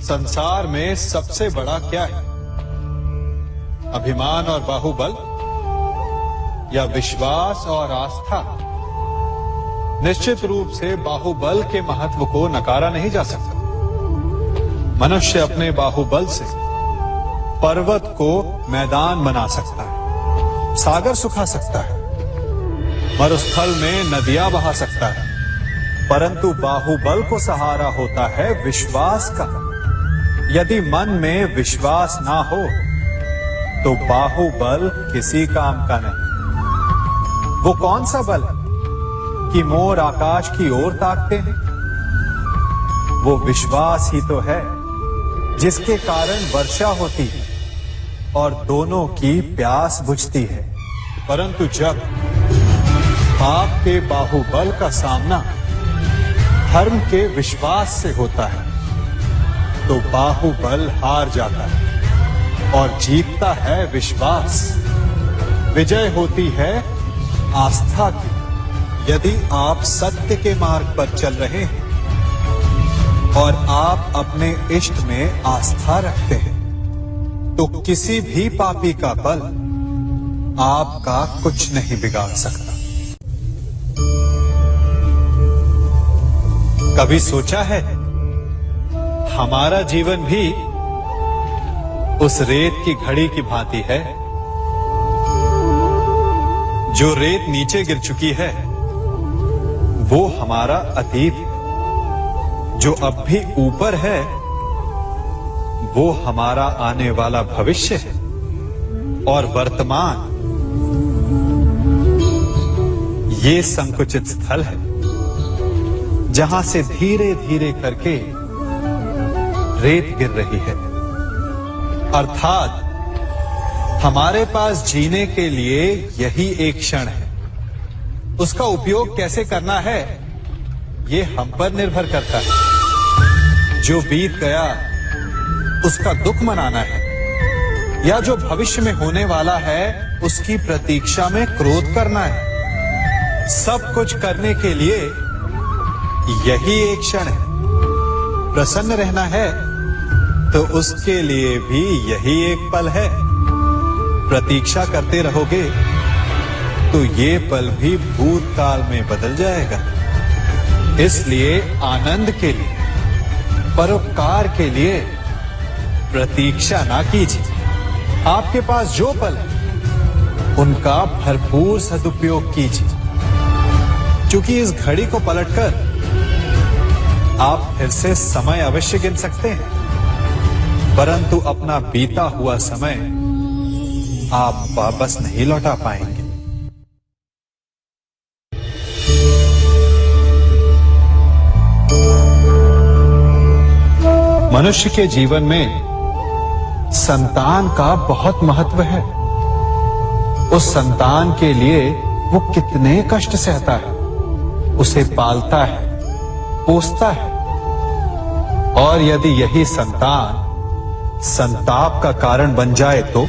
संसार में सबसे बड़ा क्या है? अभिमान और बाहुबल या विश्वास और आस्था? निश्चित रूप से बाहुबल के महत्व को नकारा नहीं जा सकता। मनुष्य अपने बाहुबल से पर्वत को मैदान बना सकता है, सागर सुखा सकता है, मरुस्थल में नदियां बहा सकता है, परंतु बाहुबल को सहारा होता है विश्वास का। यदि मन में विश्वास ना हो तो बाहुबल किसी काम का नहीं। वो कौन सा बल है कि मोर आकाश की ओर ताकते हैं? वो विश्वास ही तो है जिसके कारण वर्षा होती है और दोनों की प्यास बुझती है। परंतु जब आपके बाहुबल का सामना धर्म के विश्वास से होता है तो बाहुबल हार जाता है और जीतता है विश्वास। विजय होती है आस्था की। यदि आप सत्य के मार्ग पर चल रहे हैं और आप अपने इष्ट में आस्था रखते हैं तो किसी भी पापी का बल आपका कुछ नहीं बिगाड़ सकता। कभी सोचा है हमारा जीवन भी उस रेत की घड़ी की भांति है? जो रेत नीचे गिर चुकी है वो हमारा अतीत है, जो अब भी ऊपर है वो हमारा आने वाला भविष्य है, और वर्तमान ये संकुचित स्थल है जहां से धीरे धीरे करके रेत गिर रही है। अर्थात हमारे पास जीने के लिए यही एक क्षण है। उसका उपयोग कैसे करना है ये हम पर निर्भर करता है। जो बीत गया उसका दुख मनाना है या जो भविष्य में होने वाला है उसकी प्रतीक्षा में क्रोध करना है। सब कुछ करने के लिए यही एक क्षण है। प्रसन्न रहना है तो उसके लिए भी यही एक पल है। प्रतीक्षा करते रहोगे तो ये पल भी भूतकाल में बदल जाएगा। इसलिए आनंद के लिए, परोपकार के लिए प्रतीक्षा ना कीजिए। आपके पास जो पल है उनका भरपूर सदुपयोग कीजिए, क्योंकि इस घड़ी को पलटकर आप फिर से समय अवश्य गिन सकते हैं, परंतु अपना बीता हुआ समय आप वापस नहीं लौटा पाएंगे। मनुष्य के जीवन में संतान का बहुत महत्व है। उस संतान के लिए वो कितने कष्ट सहता है, उसे पालता है, पोसता है, और यदि यही संतान संताप का कारण बन जाए तो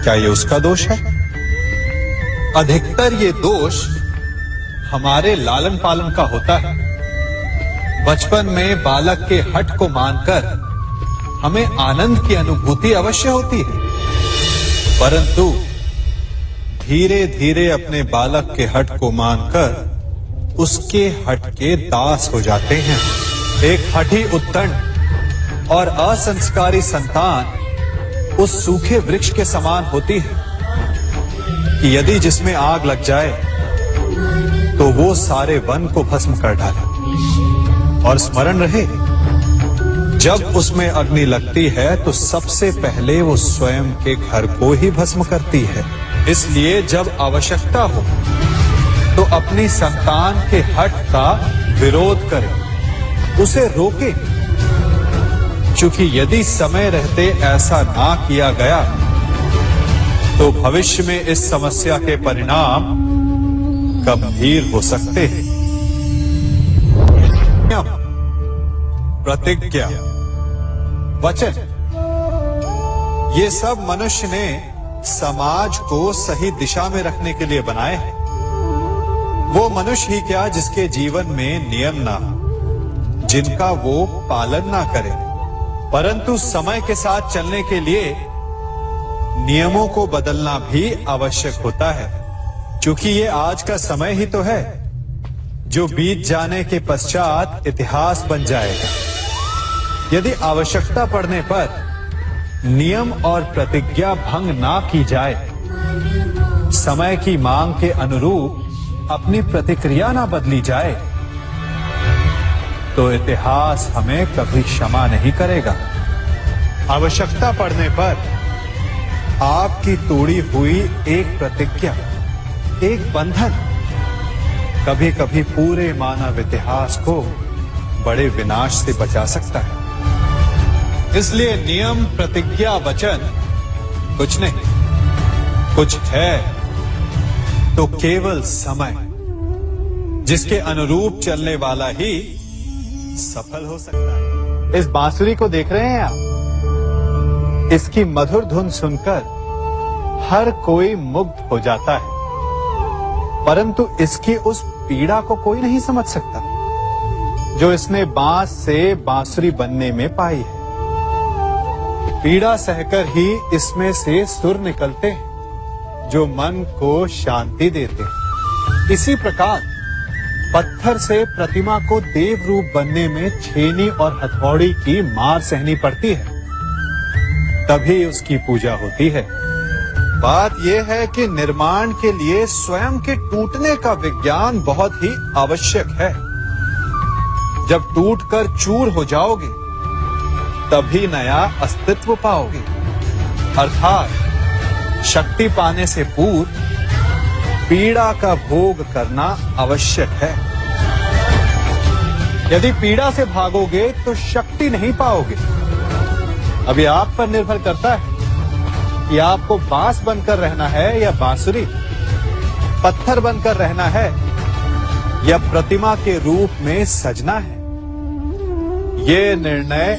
क्या ये उसका दोष है? अधिकतर ये दोष हमारे लालन पालन का होता है। बचपन में बालक के हठ को मानकर हमें आनंद की अनुभूति अवश्य होती है, परंतु धीरे धीरे अपने बालक के हठ को मानकर उसके हठ के दास हो जाते हैं। एक हठी उत्तंड और असंस्कारी संतान उस सूखे वृक्ष के समान होती है कि यदि जिसमें आग लग जाए तो वो सारे वन को भस्म कर डाले। और स्मरण रहे, जब उसमें अग्नि लगती है तो सबसे पहले वो स्वयं के घर को ही भस्म करती है। इसलिए जब आवश्यकता हो तो अपनी संतान के हठ का विरोध करें, उसे रोके, क्योंकि यदि समय रहते ऐसा ना किया गया तो भविष्य में इस समस्या के परिणाम गंभीर हो सकते हैं। प्रतिज्ञा, वचन, ये सब मनुष्य ने समाज को सही दिशा में रखने के लिए बनाए हैं। वो मनुष्य ही क्या जिसके जीवन में नियम ना हो, जिनका वो पालन ना करे। परंतु समय के साथ चलने के लिए नियमों को बदलना भी आवश्यक होता है, क्योंकि ये आज का समय ही तो है जो बीत जाने के पश्चात इतिहास बन जाएगा। यदि आवश्यकता पड़ने पर नियम और प्रतिज्ञा भंग ना की जाए, समय की मांग के अनुरूप अपनी प्रतिक्रिया ना बदली जाए, तो इतिहास हमें कभी क्षमा नहीं करेगा। आवश्यकता पड़ने पर आपकी तोड़ी हुई एक प्रतिज्ञा, एक बंधन कभी कभी पूरे मानव इतिहास को बड़े विनाश से बचा सकता है। इसलिए नियम, प्रतिज्ञा, वचन कुछ नहीं, कुछ है तो केवल समय, जिसके अनुरूप चलने वाला ही सफल हो सकता है। इस बांसुरी को देख रहे हैं आप? इसकी मधुर धुन सुनकर हर कोई मुग्ध हो जाता है, परंतु इसकी उस पीड़ा को कोई नहीं समझ सकता जो इसने बांस से बांसुरी बनने में पाई है। पीड़ा सहकर ही इसमें से सुर निकलते हैं जो मन को शांति देते हैं। इसी प्रकार पत्थर से प्रतिमा को देव रूप बनने में छेनी और हथौड़ी की मार सहनी पड़ती है, तभी उसकी पूजा होती है। बात यह है कि निर्माण के लिए स्वयं के टूटने का विज्ञान बहुत ही आवश्यक है। जब टूटकर चूर हो जाओगे तभी नया अस्तित्व पाओगे। अर्थात शक्ति पाने से पूर्व पीड़ा का भोग करना आवश्यक है। यदि पीड़ा से भागोगे तो शक्ति नहीं पाओगे। अभी आप पर निर्भर करता है कि आपको बांस बनकर रहना है या बांसुरी, पत्थर बनकर रहना है या प्रतिमा के रूप में सजना है। ये निर्णय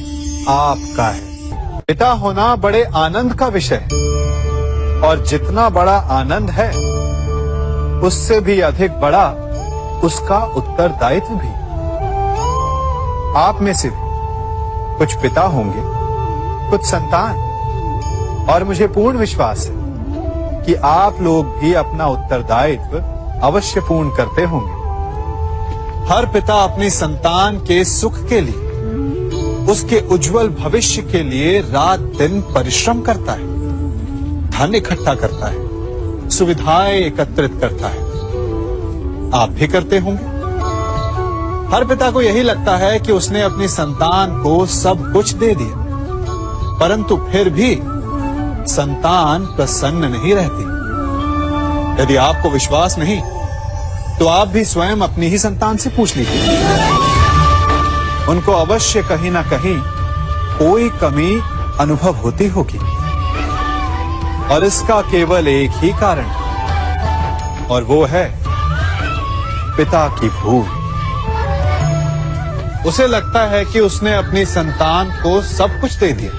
आपका है। पिता होना बड़े आनंद का विषय है, और जितना बड़ा आनंद है उससे भी अधिक बड़ा उसका उत्तरदायित्व भी। आप में से भी कुछ पिता होंगे, कुछ संतान, और मुझे पूर्ण विश्वास है कि आप लोग भी अपना उत्तरदायित्व अवश्य पूर्ण करते होंगे। हर पिता अपनी संतान के सुख के लिए, उसके उज्जवल भविष्य के लिए रात दिन परिश्रम करता है, धन इकट्ठा करता है, सुविधाएं एकत्रित करता है। आप भी करते होंगे। हर पिता को यही लगता है कि उसने अपनी संतान को सब कुछ दे दिया, परंतु फिर भी संतान प्रसन्न नहीं रहती। यदि आपको विश्वास नहीं तो आप भी स्वयं अपनी ही संतान से पूछ लीजिए। उनको अवश्य कहीं ना कहीं कोई कमी अनुभव होती होगी, और इसका केवल एक ही कारण है, और वो है पिता की भूल। उसे लगता है कि उसने अपनी संतान को सब कुछ दे दिया,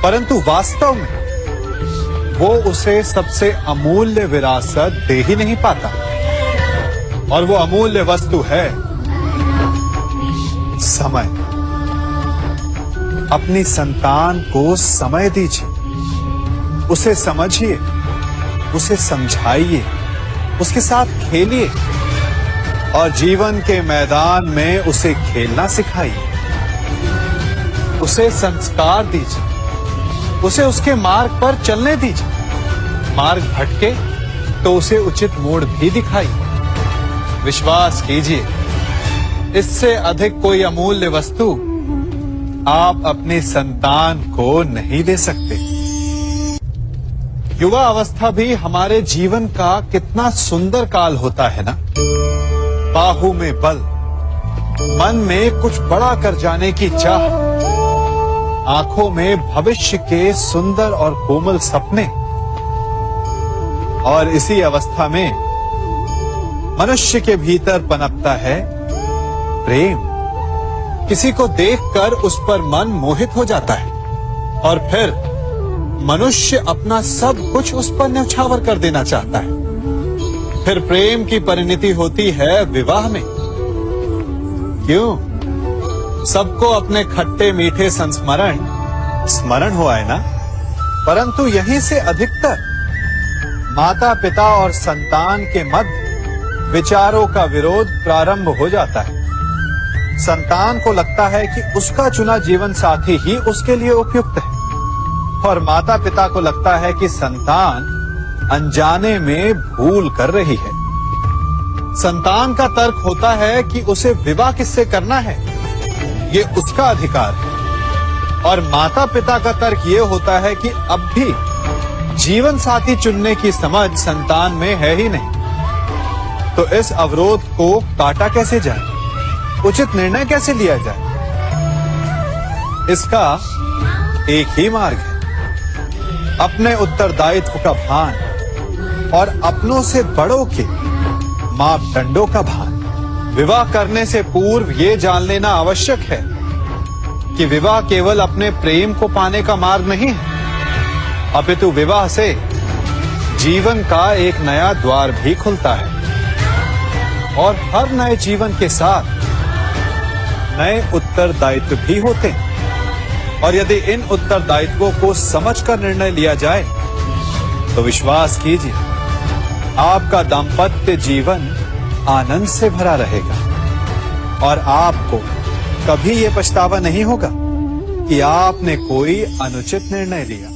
परंतु वास्तव में वो उसे सबसे अमूल्य विरासत दे ही नहीं पाता, और वो अमूल्य वस्तु है समय। अपनी संतान को समय दीजिए, उसे समझिए, उसे समझाइए, उसके साथ खेलिए, और जीवन के मैदान में उसे खेलना सिखाइए। उसे संस्कार दीजिए, उसे उसके मार्ग पर चलने दीजिए। मार्ग भटके तो उसे उचित मोड़ भी दिखाइए। विश्वास कीजिए, इससे अधिक कोई अमूल्य वस्तु आप अपनी संतान को नहीं दे सकते। युवा अवस्था भी हमारे जीवन का कितना सुंदर काल होता है ना। बाहु में बल, मन में कुछ बड़ा कर जाने की चाह, आंखों में भविष्य के सुंदर और कोमल सपने। और इसी अवस्था में मनुष्य के भीतर पनपता है प्रेम। किसी को देखकर उस पर मन मोहित हो जाता है, और फिर मनुष्य अपना सब कुछ उस पर न्यौछावर कर देना चाहता है। फिर प्रेम की परिणति होती है विवाह में। क्यों? सबको अपने खट्टे मीठे संस्मरण स्मरण हुआ है ना, परंतु यहीं से अधिकतर माता पिता और संतान के मध्य विचारों का विरोध प्रारंभ हो जाता है। संतान को लगता है कि उसका चुना जीवन साथी ही उसके लिए उपयुक्त है, और माता पिता को लगता है कि संतान अनजाने में भूल कर रही है। संतान का तर्क होता है कि उसे विवाह किससे करना है, ये उसका अधिकार है, और माता पिता का तर्क ये होता है कि अब भी जीवन साथी चुनने की समझ संतान में है ही नहीं। तो इस अवरोध को काटा कैसे जाए, उचित निर्णय कैसे लिया जाए? इसका एक ही मार्ग है, अपने उत्तरदायित्व का भान और अपनों से बड़ों के मापदंडों का भान। विवाह करने से पूर्व ये जान लेना आवश्यक है कि विवाह केवल अपने प्रेम को पाने का मार्ग नहीं है, अपितु विवाह से जीवन का एक नया द्वार भी खुलता है, और हर नए जीवन के साथ नए उत्तरदायित्व भी होते हैं। और यदि इन उत्तरदायित्वों को समझकर निर्णय लिया जाए तो विश्वास कीजिए, आपका दाम्पत्य जीवन आनंद से भरा रहेगा, और आपको कभी ये पछतावा नहीं होगा कि आपने कोई अनुचित निर्णय लिया।